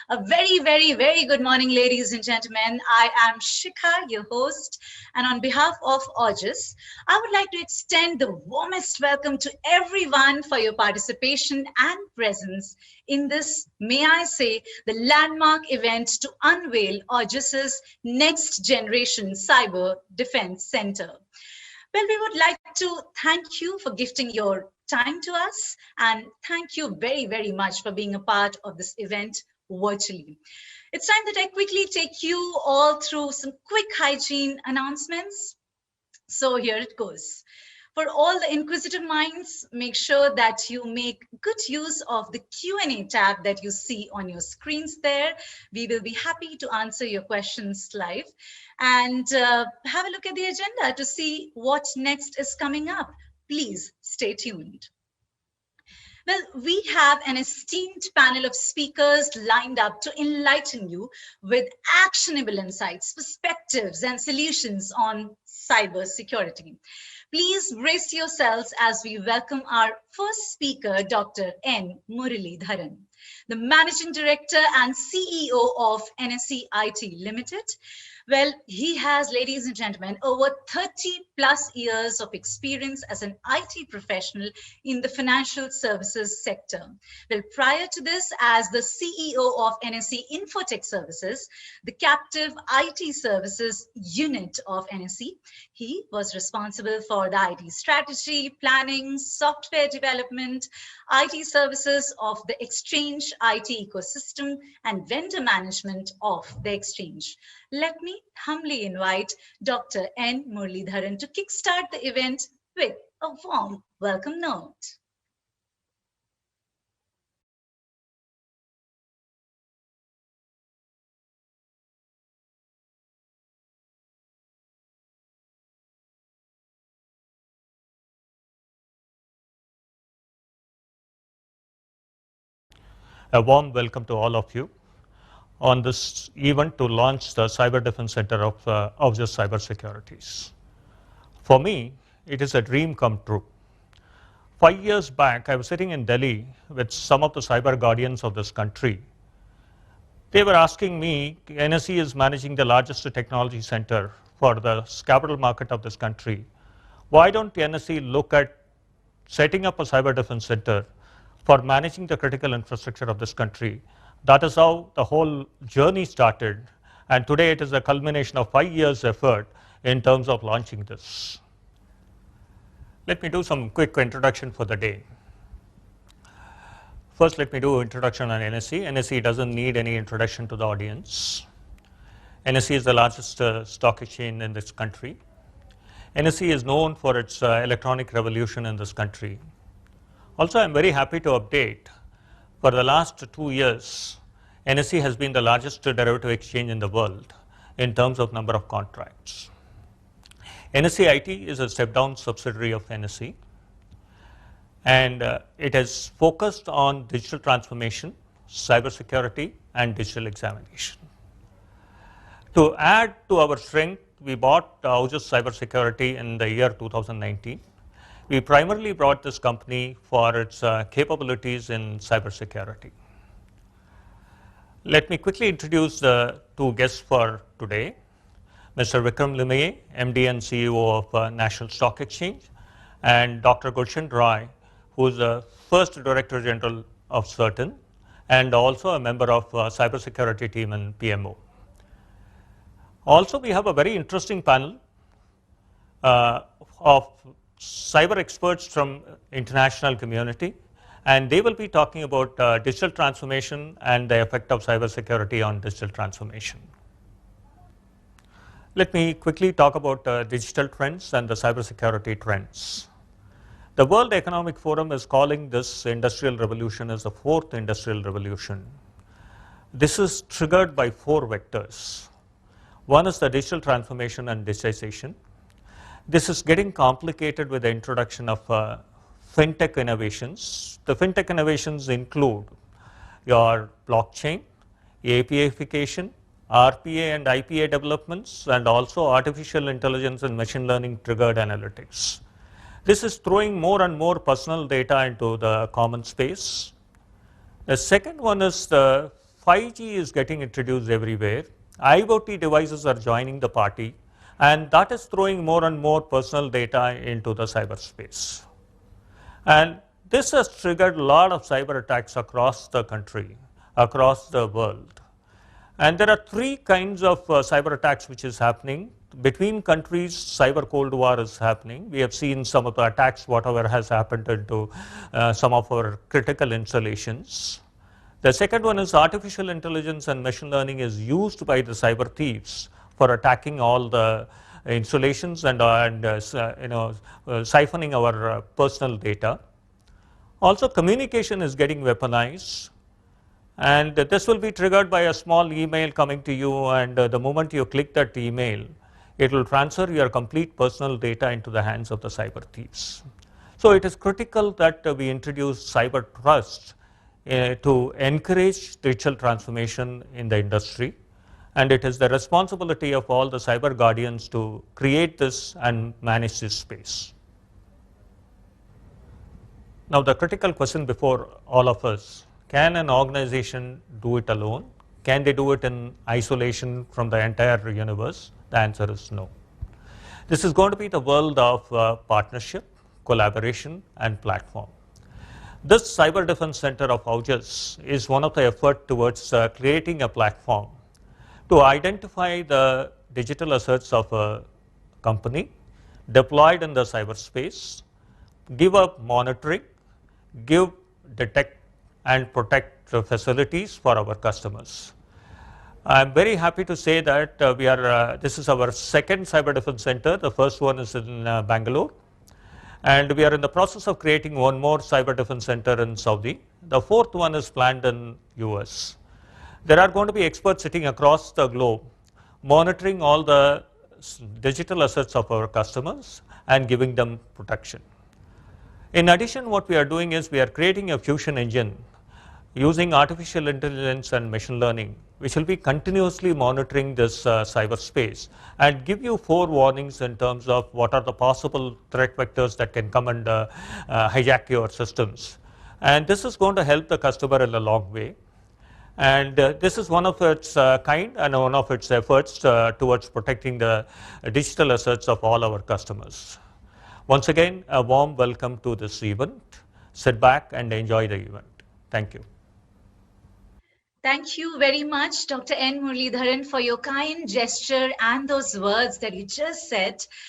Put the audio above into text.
A very good morning, ladies and gentlemen. I am Shikha, your host, and on behalf of August, I would like to extend the warmest welcome to everyone for your participation and presence in this, may I say, the landmark event to unveil August's next generation cyber defense center. Well, we would like to thank you for gifting your time to us and thank you very much for being a part of this event virtually. It's time that I quickly take you all through some quick hygiene announcements. So here it goes. For all the inquisitive minds, make sure that you make good use of the Q&A tab that you see on your screens there. We will be happy to answer your questions live and have a look at the agenda to see what next is coming up. Please stay tuned. Well, we have an esteemed panel of speakers lined up to enlighten you with actionable insights, perspectives, and solutions on cybersecurity. Please brace yourselves as we welcome our first speaker, Dr. N. Muralidharan, the Managing Director and CEO of NSE IT Limited. Well, he has, ladies and gentlemen, over 30 plus years of experience as an IT professional in the financial services sector. Well, prior to this, as the CEO of NSE Infotech Services, the captive IT services unit of NSE, he was responsible for the IT strategy, planning, software development, IT services of the exchange IT ecosystem, and vendor management of the exchange. Let me humbly invite Dr. N. Muralidharan to kickstart the event with a warm welcome note. A warm welcome to all of you on this event to launch the Cyber Defense Center of just Cyber Securities. For me, it is a dream come true. 5 years back, I was sitting in Delhi with some of the cyber guardians of this country. They were asking me, NSE is managing the largest technology center for the capital market of this country. Why don't NSE look at setting up a cyber defense center for managing the critical infrastructure of this country? That is how the whole journey started, and today it is a culmination of 5 years' effort in terms of launching this. Let me do some quick introduction for the day. First, let me do introduction on NSE. NSE doesn't need any introduction to the audience. NSE is the largest stock exchange in this country. NSE is known for its electronic revolution in this country. Also, I'm very happy to update, for the last 2 years, NSE has been the largest derivative exchange in the world in terms of number of contracts. NSE IT is a step-down subsidiary of NSE, and it is focused on digital transformation, cybersecurity, and digital examination. To add to our strength, we bought August Cybersecurity in the year 2019. We primarily brought this company for its capabilities in cybersecurity. Let me quickly introduce the two guests for today. Mr. Vikram Limaye, MD and CEO of National Stock Exchange, and Dr. Gulshan Rai, who is the first Director General of Certain and also a member of cybersecurity team in PMO. Also, we have a very interesting panel of cyber experts from international community, and they will be talking about digital transformation and the effect of cybersecurity on digital transformation. Let me quickly talk about digital trends and the cybersecurity trends. The World Economic Forum is calling this industrial revolution as the fourth industrial revolution. This is triggered by 4 vectors. One is the digital transformation and digitization. This is getting complicated with the introduction of fintech innovations. The fintech innovations include your blockchain, APIification, RPA and IPA developments, and also artificial intelligence and machine learning triggered analytics. This is throwing more and more personal data into the common space. The second one is the 5G is getting introduced everywhere. IoT devices are joining the party, and that is throwing more and more personal data into the cyberspace. And this has triggered a lot of cyber attacks across the country, across the world. And there are three kinds of cyber attacks which is happening. Between countries, cyber cold war is happening. We have seen some of the attacks, whatever has happened into some of our critical installations. The second one is artificial intelligence and machine learning is used by the cyber thieves for attacking all the installations and siphoning our personal data. Also, communication is getting weaponized. And this will be triggered by a small email coming to you, and the moment you click that email, it will transfer your complete personal data into the hands of the cyber thieves. So it is critical that we introduce cyber trust to encourage digital transformation in the industry. And it is the responsibility of all the cyber guardians to create this and manage this space. Now, the critical question before all of us: can an organization do it alone? Can they do it in isolation from the entire universe? The answer is no. This is going to be the world of partnership, collaboration, and platform. This Cyber Defense Center of Augis is one of the efforts towards creating a platform to identify the digital assets of a company deployed in the cyberspace, give up monitoring, detect and protect the facilities for our customers. I'm very happy to say that this is our second Cyber Defense Center. The first one is in Bangalore. And we are in the process of creating one more Cyber Defense Center in Saudi. The fourth one is planned in US. There are going to be experts sitting across the globe monitoring all the digital assets of our customers and giving them protection. In addition, what we are doing is we are creating a fusion engine using artificial intelligence and machine learning, which will be continuously monitoring this cyberspace and give you forewarnings in terms of what are the possible threat vectors that can come and hijack your systems. And this is going to help the customer in a long way. And this is one of its kind and one of its efforts towards protecting the digital assets of all our customers. Once again, a warm welcome to this event. Sit back and enjoy the event. Thank you. Thank you very much, Dr. N. Muralidharan, for your kind gesture and those words that you just said.